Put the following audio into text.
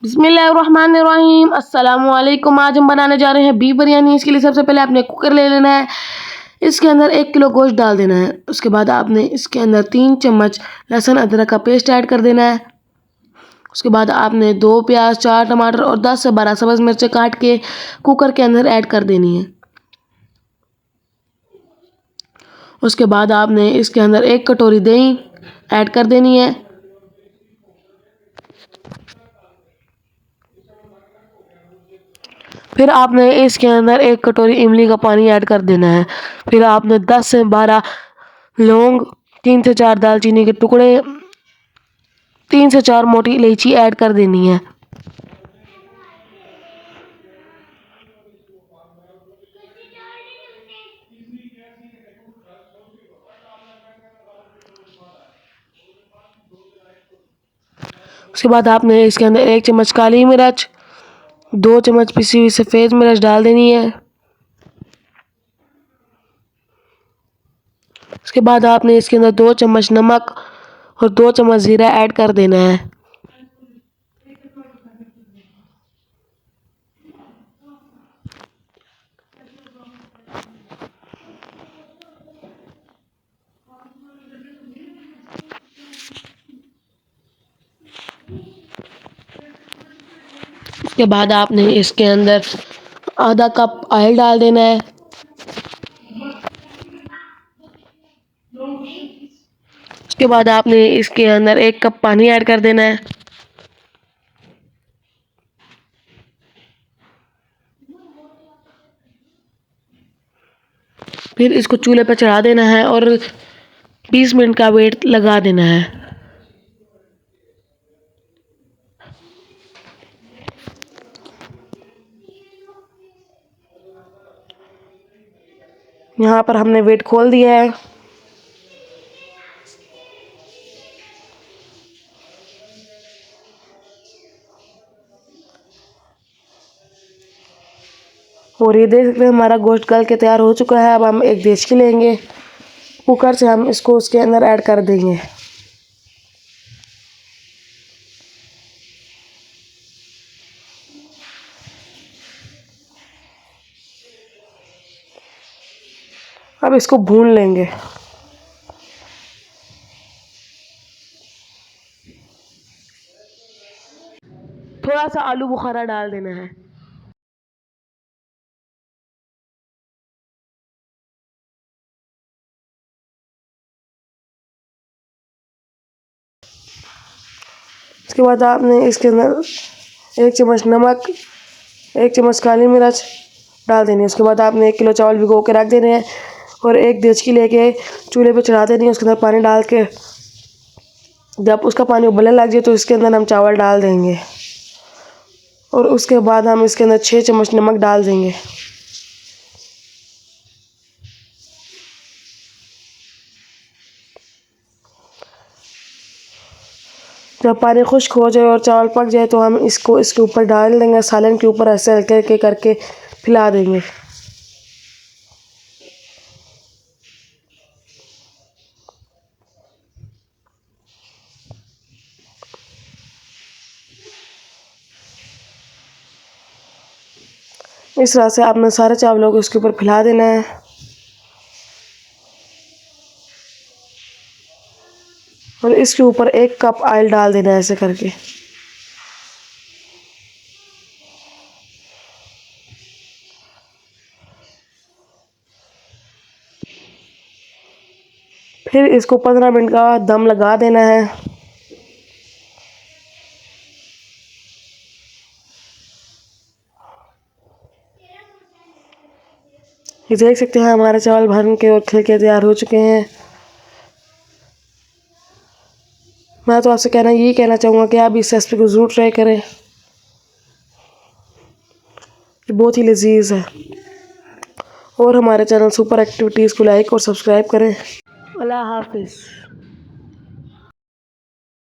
बिस्मिल्लाहिर्रहमानिर्रहीम। अस्सलामुअलैकुम। आज हम बनाने जा रहे हैं बीफ बिरयानी। इसके लिए सबसे पहले आपने कुकर ले लेना है। इसके अंदर 1 किलो गोश्त डाल देना है। उसके बाद आपने इसके अंदर 3 चम्मच लहसुन अदरक का पेस्ट ऐड कर देना है। उसके बाद आपने 2 प्याज, 4 टमाटर और 10 से 12 सब्ज़ मिर्चें काट के कुकर के अंदर ऐड कर देनी है। उसके बाद आपने इसके अंदर 1 कटोरी दही ऐड कर देनी है। फिर आपने इसके अंदर 1 कटोरी इमली का पानी ऐड कर देना है। फिर आपने 10 से 12 लौंग, 3 से 4 दालचीनी के टुकड़े, 3 से 4 मोटी इलायची ऐड कर देनी है। उसके बाद आपने इसके अंदर 1 चम्मच काली मिर्च, 2 चम्मच पिसी हुई सफ़ेद मिर्च डाल देनी है। उसके बाद आपने इसके अंदर 2 चम्मच नमक और 2 चम्मच ज़ीरा ऐड कर देना है। उसके बाद आपने इसके अंदर आधा कप ऑयल डाल देना है। उसके बाद आपने इसके अंदर 1 कप पानी ऐड कर देना है। फिर इसको चूल्हे पर चढ़ा देना है और 20 मिनट का वेट लगा देना है। यहाँ पर हमने वेट खोल दिया है। और ये देख सकते हैं हमारा गोश्त गल के तैयार हो चुका है। अब हम एक देचकी लेंगे, कुकर से हम इसको उसके अंदर ऐड कर देंगे। अब इसको भून लेंगे। थोड़ा सा आलू बुखारा डाल देना है। उसके बाद आपने इसके अंदर 1 चम्मच नमक, 1 चम्मच काली मिर्च डाल देनी है। उसके बाद आपने 1 किलो चावल भिगो के रख देने हैं और एक देचकी लेके चूल्हे पे चढ़ा देनी है। उसके अंदर पानी डाल के जब उसका पानी उबलने लग जाए तो इसके अंदर हम चावल डाल देंगे और उसके बाद हम इसके अंदर 6 चम्मच नमक डाल देंगे। जब पानी खुश्क हो जाए और चावल पक जाए तो हम इसको इसके ऊपर डाल देंगे। सालन के ऊपर ऐसे हल्के हल्के करके फैला देंगे। इस तरह से आपने सारे चावलों को इसके ऊपर फैला देना है और इसके ऊपर 1 कप ऑयल डाल देना है ऐसे करके। फिर इसको 15 मिनट का दम लगा देना है। ये देख सकते हैं हमारे चावल भर के और खिल के तैयार हो चुके हैं। मैं तो आपसे यही कहना चाहूँगा कि आप इस रेसिपी को ज़रूर ट्राई करें। ये बहुत ही लजीज है। और हमारे चैनल सुपर एक्टिविटीज़ को लाइक और सब्सक्राइब करें। अल्लाह हाफिज़।